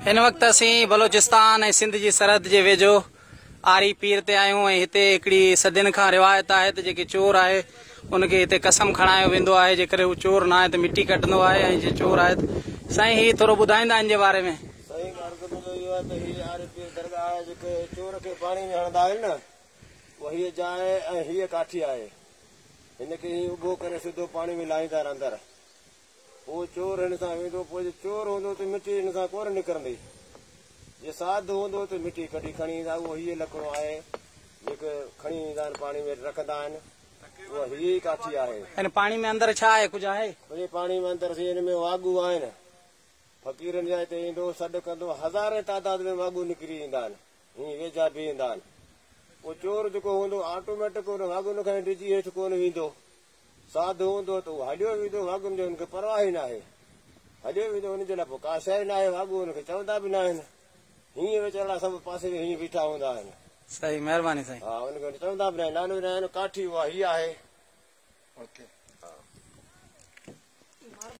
इन वक्त असीं बलोचिस्तान ऐं सिंध जी सरहद जे वेझो आरी पीर ते आहियूं ऐं हिते हिकिड़ी सदियुनि खां रिवायत आहे त जेके चोर आहे उनखे हिते कसम खणायो वेंदो आहे जेकॾहिं हू चोर न आहे त मिटी कटंदो आहे ऐं जे चोर आहे साईं हीउ थोरो ॿुधाईंदा हिन जे बारे में। सही ॻाल्हि इहो आहे त हीअ आरी पीर दरगाह आहे जेके चोर खे पाणी में हणंदा आहिनि न उहा हीअ जाइ ऐं हीअ काठी आहे। हिनखे हीअं उभो करे सिधो पाणी में लाहींदा अंदरि पोइ चोर हिन सां वेंदो। पोइ चोर हूंदो त मिटी हिन सां कोन निकिरंदी। जे साधु हूंदो त मिटी कढी खणी ईंदा। उहो हीअ लकिड़ो आहे जेके खणी ईंदा आहिनि पाणी में रखंदा आहिनि उहा हीअ काठी आहे। हिन पाणी में अंदरि छा आहे कुझु आहे? वरी पाणी में अंदरि हिन में वागू आहिनि। फ़क़ीरनि जा हिते ईंदो सॾु कंदो हज़ारे तादाद में वागू निकिरी ईंदा आहिनि हीअं वेझा बीहंदा आहिनि। पोइ चोर जेको हूंदो ऑटोमेटिक हुन वागुनि खां डिॼी हेठि कोन वेंदो। साधु हूंदो त उहो हलियो वेंदो वागुनि जो हुनखे परवाह ई न आहे। हलियो वेंदो हुनजे लाइ पोइ का शइ न आहे। वागू हुनखे चवंदा बि न आहिनि। हीअं वीचारा सभु पासे में हीअं बीठा हूंदा आहिनि। सही महिरबानी साईं। हा हुनखे चवंदा बि न आहिनि। नालो न आहिनि काठी उहा हीअ आहे।